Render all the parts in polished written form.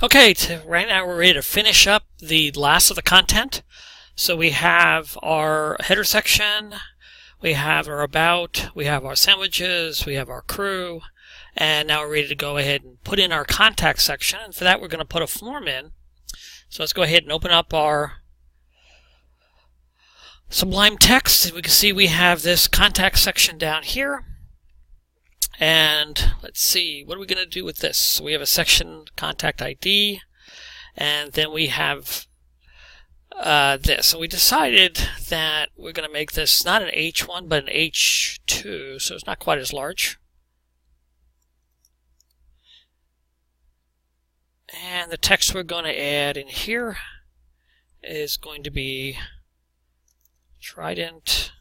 Okay, right now we're ready to finish up the last of the content. So we have our header section, we have our about, we have our sandwiches, we have our crew, and now we're ready to go ahead and put in our contact section. And for that, we're going to put a form in. So let's go ahead and open up our Sublime Text. We can see we have this contact section down here. And let's see, what are we going to do with this? So we have a section contact ID, and then we have this. So we decided that we're going to make this not an H1 but an H2, so it's not quite as large. And the text we're going to add in here is going to be Trident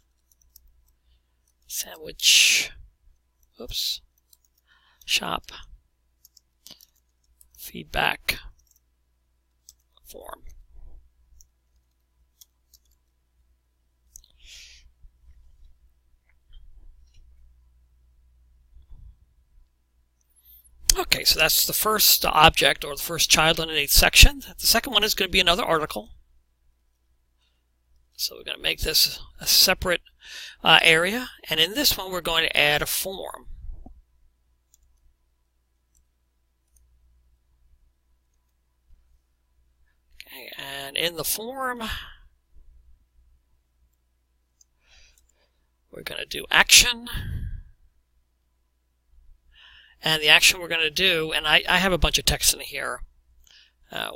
Sandwich shop feedback form. Okay, so that's the first object, or the first child underneath section. The second one is going to be another article. So we're going to make this a separate area, and in this one we're going to add a form. Okay, and in the form we're going to do action. And the action we're going to do, and I have a bunch of text in here,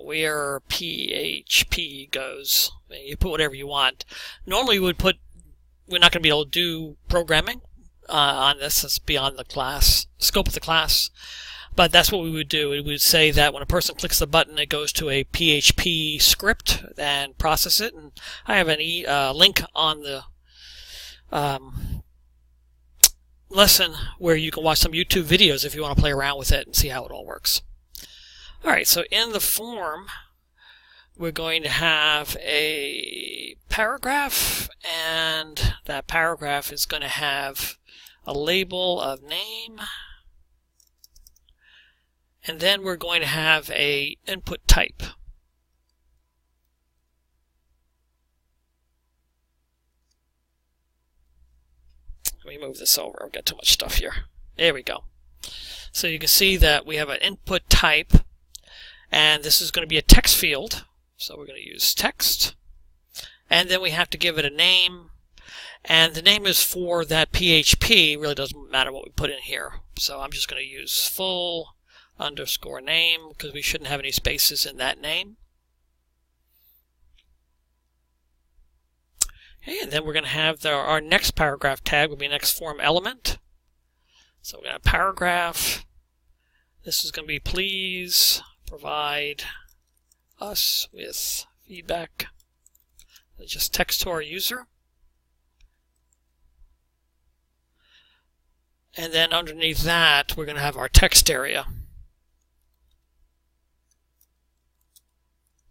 where PHP goes. I mean, you put whatever you want. Normally we're not going to be able to do programming on this. It's beyond the class, scope of the class. But that's what we would do. We would say that when a person clicks the button, it goes to a PHP script and process it. And I have a link on the lesson where you can watch some YouTube videos if you want to play around with it and see how it all works. Alright, so in the form we're going to have a paragraph, and that paragraph is going to have a label of name, and then we're going to have a input type. Let me move this over. I've got too much stuff here. There we go. So you can see that we have an input type, and this is going to be a text field. So we're going to use text. And then we have to give it a name. And the name is for that PHP. It really doesn't matter what we put in here. So I'm just going to use full underscore name, because we shouldn't have any spaces in that name. Okay, and then we're going to have our next paragraph tag will be next form element. So we're going to have paragraph. This is going to be please provide us with feedback. Just text to our user. And then underneath that, we're going to have our text area.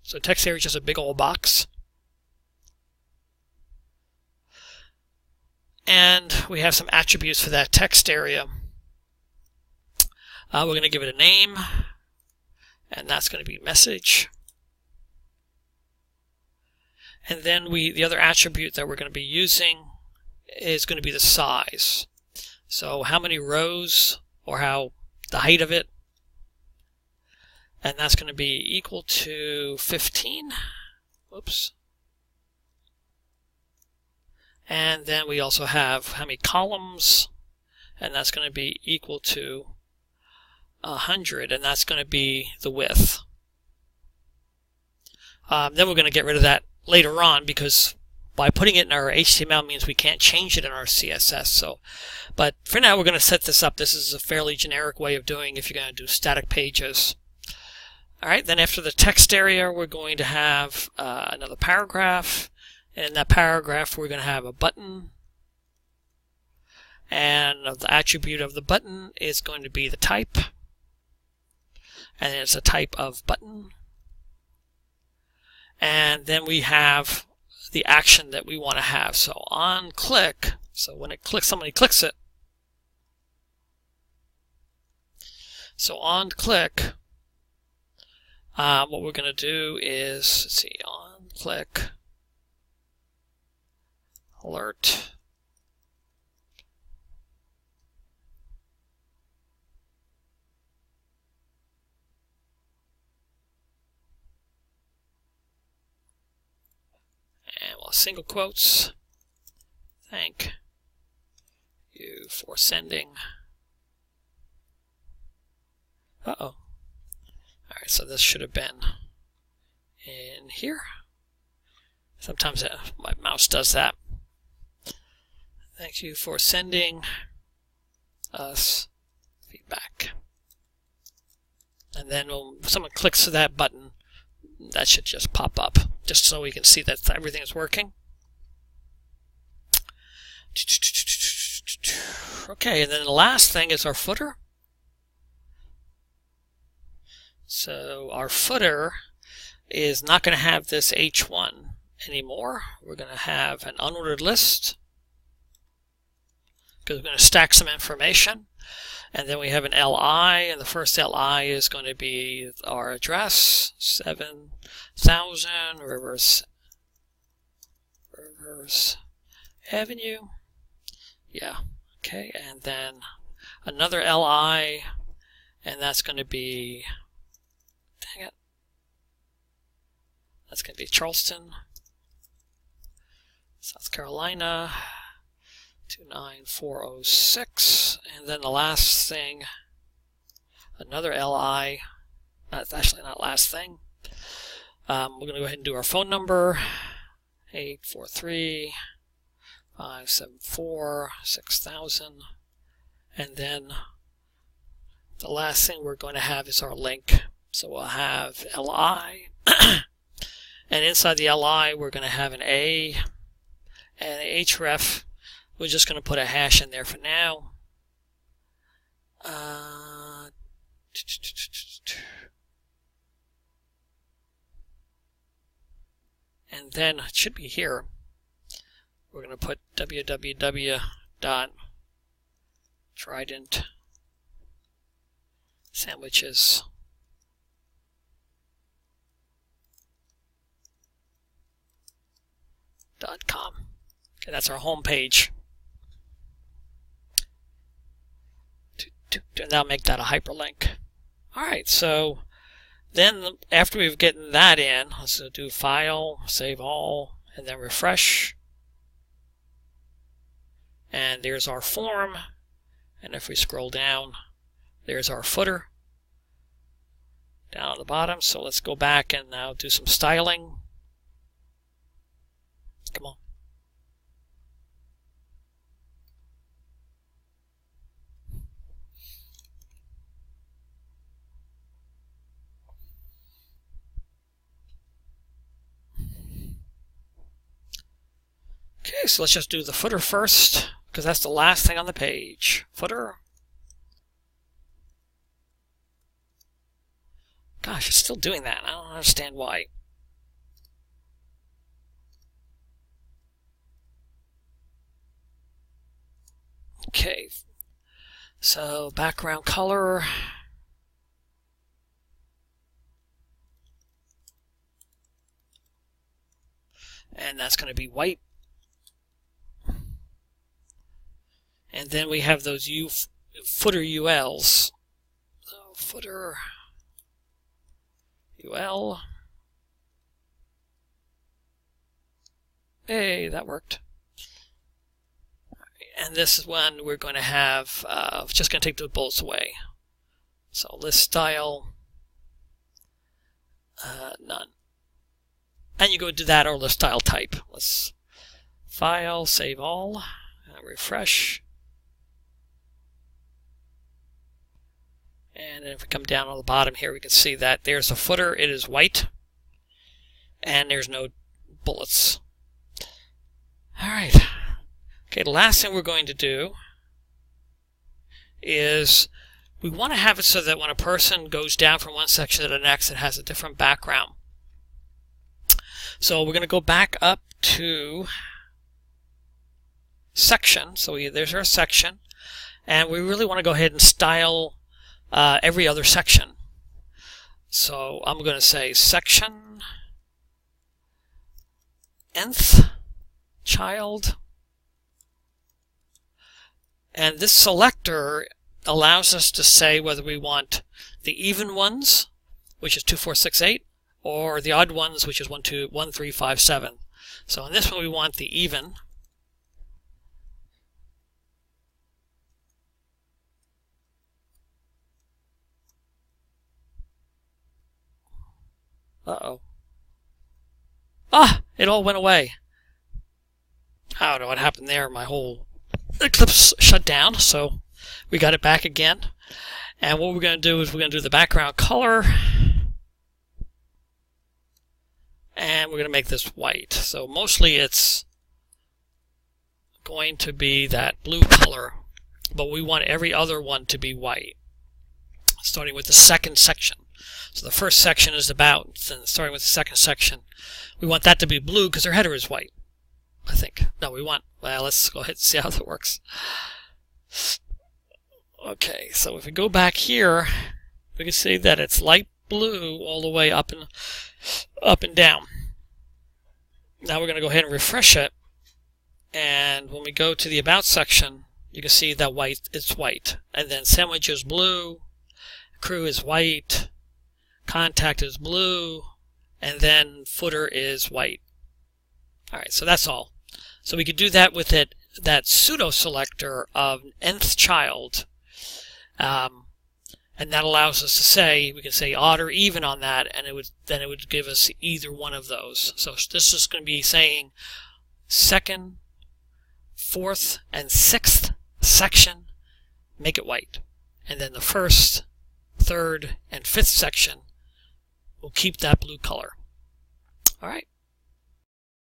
So text area is just a big old box. And we have some attributes for that text area. We're going to give it a name, and that's going to be message. And then the other attribute that we're going to be using is going to be the size. So how many rows, or the height of it. And that's going to be equal to 15. Whoops. And then we also have how many columns, and that's going to be equal to 100, and that's going to be the width. Then we're going to get rid of that later on, because by putting it in our HTML means we can't change it in our CSS. But for now we're going to set this up. This is a fairly generic way of doing if you're going to do static pages. Alright, then after the text area we're going to have another paragraph. And in that paragraph, we're going to have a button. And the attribute of the button is going to be the type. And it's a type of button. And then we have the action that we want to have. So on click, so when it clicks, somebody clicks it. So on click, What we're going to do is, let's see, on click, alert, and we'll single quotes, thank you for sending. Uh-oh. Alright, so this should have been in here. Sometimes my mouse does that. Thank you for sending us feedback. And then when someone clicks that button, that should just pop up, just so we can see that everything is working. Okay, and then the last thing is our footer. So our footer is not going to have this H1 anymore. We're going to have an unordered list because we're going to stack some information. And then we have an LI, and the first LI is going to be our address, 7000 Rivers Avenue. Yeah, okay, and then another LI, and that's going to be, dang it, that's going to be Charleston, South Carolina, 29406, and then the last thing, another LI, that's actually not last thing. We're going to go ahead and do our phone number, 843-574-6000, and then the last thing we're going to have is our link. So we'll have LI, and inside the LI we're going to have an A and an href. We're just going to put a hash in there for now. And then it should be here. We're going to put www.tridentsandwiches.com. Okay, that's our home page. And I'll make that a hyperlink. Alright, so then after we've gotten that in, let's do File, Save All, and then refresh. And there's our form. And if we scroll down, there's our footer down at the bottom. So let's go back and now do some styling. Come on. Okay, so let's just do the footer first, because that's the last thing on the page. Footer. Gosh, it's still doing that. I don't understand why. Okay, so background color. And that's going to be white. And then we have those footer ULs. So footer UL. Hey, that worked. And this is when we're going to have, just going to take the bullets away. So list style, none. And you go do that or list style type. Let's File, Save All, refresh. And if we come down on the bottom here, we can see that there's a footer. It is white. And there's no bullets. All right. Okay, the last thing we're going to do is we want to have it so that when a person goes down from one section to the next, it has a different background. So we're going to go back up to section. So there's our section. And we really want to go ahead and style every other section. So I'm going to say section nth child, and this selector allows us to say whether we want the even ones, which is 2, 4, 6, 8, or the odd ones, which is 1, 2, 1, 3, 5, 7. So in this one we want the even. Uh-oh. Ah! It all went away. I don't know what happened there. My whole Eclipse shut down, so we got it back again. And what we're going to do is we're going to do the background color. And we're going to make this white. So mostly it's going to be that blue color, but we want every other one to be white. Starting with the second section. So the first section is about, and starting with the second section, we want that to be blue because their header is white, I think. No, we want, well, let's go ahead and see how that works. Okay, so if we go back here, we can see that it's light blue all the way up and down. Now we're going to go ahead and refresh it, and when we go to the About section, you can see that white is white, and then Sandwich is blue, Crew is white, Contact is blue, and then Footer is white. Alright, so that's all. So we could do that with that pseudo selector of nth child, and that allows us to say, we can say odd or even on that, and then it would give us either one of those. So this is going to be saying second, fourth, and sixth section, make it white. And then the first, third, and fifth section will keep that blue color. All right.